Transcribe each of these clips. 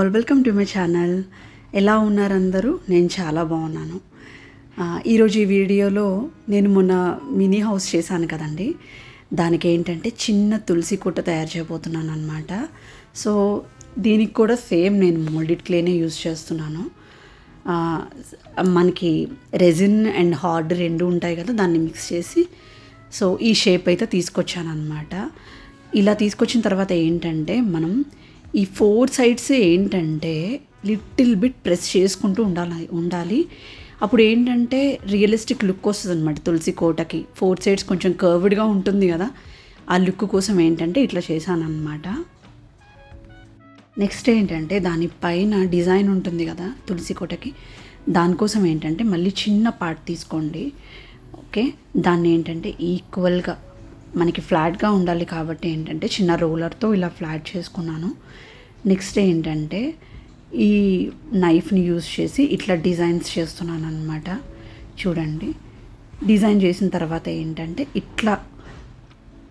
All, welcome to my channel. ఎలా ఉన్నారు అందరూ? నేను చాలా బాగున్నాను. ఈరోజు ఈ వీడియోలో నేను మొన్న మినీ హౌస్ చేశాను కదండి, దానికి ఏంటంటే చిన్న తులసి కుట్ట తయారు చేయబోతున్నాను అనమాట. సో దీనికి కూడా సేమ్ నేను మోల్డెడ్ క్లేనే యూజ్ చేస్తున్నాను. మనకి రెజిన్ అండ్ హార్డ్ రెండు ఉంటాయి కదా, దాన్ని మిక్స్ చేసి సో ఈ షేప్ అయితే తీసుకొచ్చాను అనమాట. ఇలా తీసుకొచ్చిన తర్వాత ఏంటంటే మనం ఈ 4 సైడ్స్ ఏంటంటే లిటిల్ బిట్ ప్రెస్ చేసుకుంటూ ఉండాలి. అప్పుడు ఏంటంటే రియలిస్టిక్ లుక్ వస్తుంది అనమాట తులసి కోటకి. 4 సైడ్స్ కొంచెం కర్వ్డ్గా ఉంటుంది కదా, ఆ లుక్ కోసం ఏంటంటే ఇట్లా చేశాను అనమాట. నెక్స్ట్ ఏంటంటే దానిపైన డిజైన్ ఉంటుంది కదా తులసి కోటకి, దానికోసం ఏంటంటే మళ్ళీ చిన్న పార్ట్ తీసుకోండి. ఓకే, దాన్ని ఏంటంటే ఈక్వల్గా మనకి ఫ్లాట్గా ఉండాలి కాబట్టి ఏంటంటే చిన్న రోలర్తో ఇలా ఫ్లాట్ చేసుకున్నాను. నెక్స్ట్ ఏంటంటే ఈ నైఫ్ని యూజ్ చేసి ఇట్లా డిజైన్స్ చేస్తున్నాను అనమాట. చూడండి, డిజైన్ చేసిన తర్వాత ఏంటంటే ఇట్లా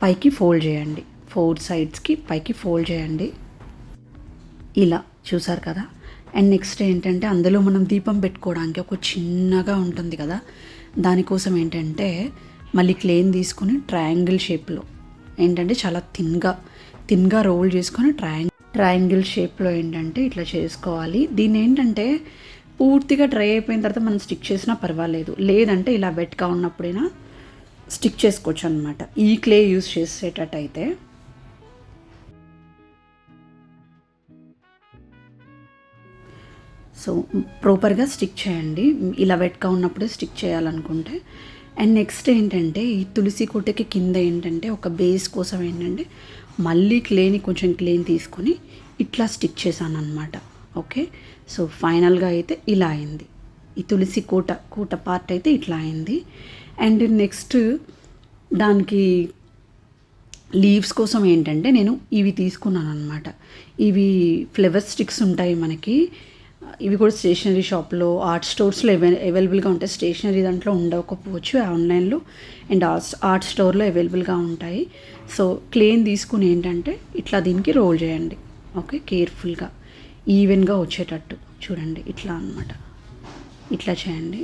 పైకి ఫోల్డ్ చేయండి, 4 సైడ్స్కి పైకి ఫోల్డ్ చేయండి. ఇలా చూసారు కదా. అండ్ నెక్స్ట్ ఏంటంటే అందులో మనం దీపం పెట్టుకోవడానికి ఒక చిన్నగా ఉంటుంది కదా, దానికోసం ఏంటంటే మళ్ళీ క్లేని తీసుకొని ట్రయాంగిల్ షేప్లో ఏంటంటే చాలా థిన్గా రోల్ చేసుకొని ట్రయాంగిల్ షేప్లో ఏంటంటే ఇట్లా చేసుకోవాలి. దీన్ని ఏంటంటే పూర్తిగా డ్రై అయిపోయిన తర్వాత మనం స్టిక్ చేసినా పర్వాలేదు, లేదంటే ఇలా వెట్గా ఉన్నప్పుడైనా స్టిక్ చేసుకోవచ్చు అనమాట ఈ క్లే యూజ్ చేసేటట్టయితే. సో ప్రాపర్గా స్టిక్ చేయండి, ఇలా వెట్గా ఉన్నప్పుడే స్టిక్ చేయాలనుకుంటే. అండ్ నెక్స్ట్ ఏంటంటే ఈ తులసి కోటకి కింద ఏంటంటే ఒక బేస్ కోసం ఏంటంటే మళ్ళీ కొంచెం క్లేని తీసుకొని ఇట్లా స్టిక్ చేశాను అనమాట. ఓకే, సో ఫైనల్గా అయితే ఇలా అయింది. ఈ తులసి కోట పార్ట్ అయితే ఇట్లా అయింది. అండ్ నెక్స్ట్ దానికి లీవ్స్ కోసం ఏంటంటే నేను ఇవి తీసుకున్నాను అనమాట. ఇవి ఫ్లవర్ స్టిక్స్ ఉంటాయి మనకి, ఇవి కూడా స్టేషనరీ షాప్లో, ఆర్ట్ స్టోర్స్లో అవైలబుల్గా ఉంటాయి. స్టేషనరీ దాంట్లో ఉండకపోవచ్చు, ఆన్లైన్లో అండ్ ఆర్ట్ స్టోర్లో అవైలబుల్గా ఉంటాయి. సో క్లేని తీసుకుని ఏంటంటే ఇట్లా దీనికి రోల్ చేయండి. ఓకే, కేర్ఫుల్గా ఈవెన్గా వచ్చేటట్టు చూడండి, ఇట్లా అనమాట, ఇట్లా చేయండి.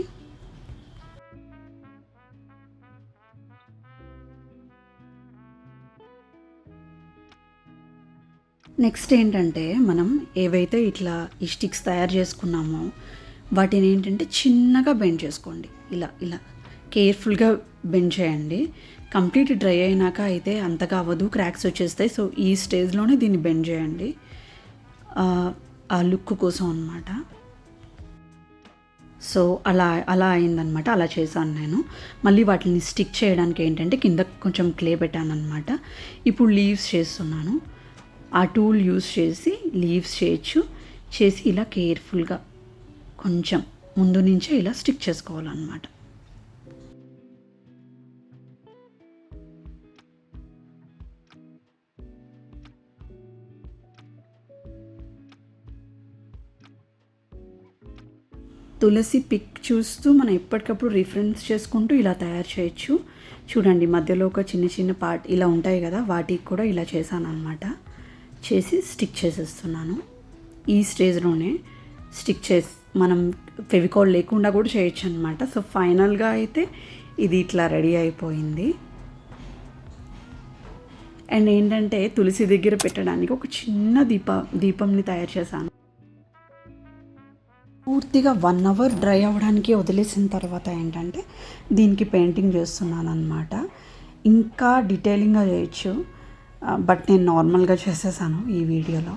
నెక్స్ట్ ఏంటంటే మనం ఏవైతే ఇట్లా ఈ స్టిక్స్ తయారు చేసుకున్నామో వాటిని ఏంటంటే చిన్నగా బెండ్ చేసుకోండి. ఇలా కేర్ఫుల్గా బెండ్ చేయండి. కంప్లీట్ డ్రై అయినాక అయితే అంతగా అవ్వదు, క్రాక్స్ వచ్చేస్తాయి. సో ఈ స్టేజ్లోనే దీన్ని బెండ్ చేయండి, ఆ లుక్ కోసం అనమాట. సో అలా అయిందనమాట, అలా చేశాను నేను. మళ్ళీ వాటిని స్టిక్ చేయడానికి ఏంటంటే కింద కొంచెం క్లే పెట్టాను అనమాట. ఇప్పుడు లీవ్స్ చేస్తున్నాను. ఆ టూల్ యూస్ చేసి లీవ్స్ చేసి ఇలా కేర్ఫుల్గా కొంచెం ముందు నుంచే ఇలా స్టిక్ చేసుకోవాలన్నమాట. తులసి పిక్ చూస్తూ మనం ఎప్పటికప్పుడు రిఫరెన్స్ చేసుకుంటూ ఇలా తయారు చేయొచ్చు. చూడండి, మధ్యలో ఒక చిన్న పార్ట్ ఇలా ఉంటాయి కదా, వాటికి కూడా ఇలా చేశాను అనమాట. చేసి స్టిక్ చేసేస్తున్నాను. ఈ స్టేజ్లోనే స్టిక్ చేసి మనం ఫెవికాల్ లేకుండా కూడా చేయొచ్చు అనమాట. సో ఫైనల్గా అయితే ఇది ఇట్లా రెడీ అయిపోయింది. అండ్ ఏంటంటే తులసి దగ్గర పెట్టడానికి ఒక చిన్న దీపంని తయారు చేశాను. పూర్తిగా 1 అవర్ డ్రై అవ్వడానికి వదిలేసిన తర్వాత ఏంటంటే దీనికి పెయింటింగ్ చేస్తున్నాను అనమాట. ఇంకా డీటెయిలింగ్గా చేయొచ్చు, బట్ నేను నార్మల్గా చేసేసాను ఈ వీడియోలో.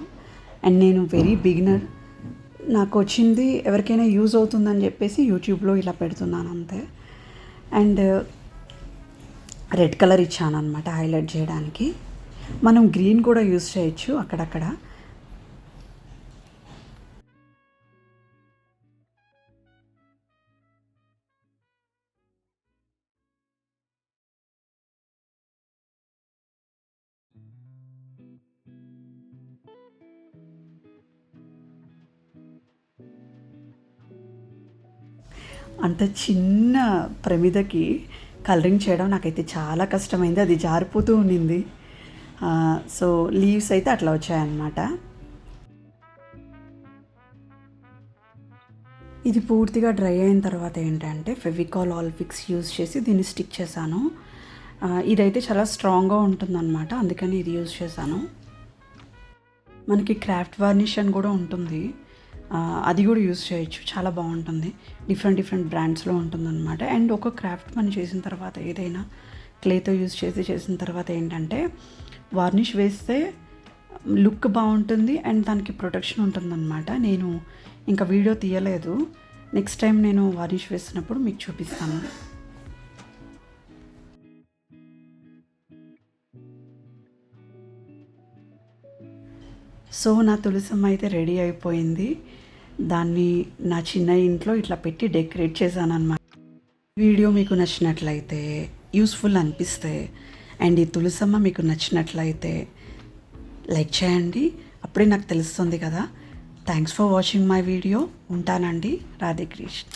అండ్ నేను వెరీ బిగినర్, నాకు వచ్చింది ఎవరికైనా యూజ్ అవుతుందని చెప్పేసి యూట్యూబ్లో ఇలా పెడుతున్నాను అంతే. అండ్ రెడ్ కలర్ ఇచ్చాను అనమాట హైలైట్ చేయడానికి. మనం గ్రీన్ కూడా యూజ్ చేయొచ్చు అక్కడక్కడ. అంత చిన్న ప్రమిదకి కలరింగ్ చేయడం నాకైతే చాలా కష్టమైంది, అది జారిపోతూ ఉండింది. సో లీవ్స్ అయితే అట్లా వచ్చాయన్నమాట. ఇది పూర్తిగా డ్రై అయిన తర్వాత ఏంటంటే ఫెవికాల్ ఆల్ ఫిక్స్ యూజ్ చేసి దీన్ని స్టిక్ చేశాను. ఇదైతే చాలా స్ట్రాంగ్గా ఉంటుందన్నమాట, అందుకని ఇది యూజ్ చేశాను. మనకి క్రాఫ్ట్ వార్నిష్ అని కూడా ఉంటుంది, అది కూడా యూజ్ చేయొచ్చు, చాలా బాగుంటుంది. డిఫరెంట్ బ్రాండ్స్లో ఉంటుందన్నమాట. అండ్ ఒక క్రాఫ్ట్ పని చేసిన తర్వాత ఏదైనా క్లేతో యూజ్ చేసిన తర్వాత ఏంటంటే వార్నిష్ వేస్తే లుక్ బాగుంటుంది అండ్ దానికి ప్రొటెక్షన్ ఉంటుందన్నమాట. నేను ఇంకా వీడియో తీయలేదు, నెక్స్ట్ టైం నేను వార్నిష్ వేసినప్పుడు మీకు చూపిస్తాను. సో నా తులసమ్మ అయితే రెడీ అయిపోయింది. దాన్ని నా చిన్న ఇంట్లో ఇట్లా పెట్టి డెకరేట్ చేశాను అన్నమాట. వీడియో మీకు నచ్చినట్లయితే, యూస్ఫుల్ అనిపిస్తే అండ్ ఈ తులసమ్మ మీకు నచ్చినట్లయితే లైక్ చేయండి, అప్పుడే నాకు తెలుస్తుంది కదా. Thanks for watching my video. ఉంటానండి. రాధే కృష్ణ.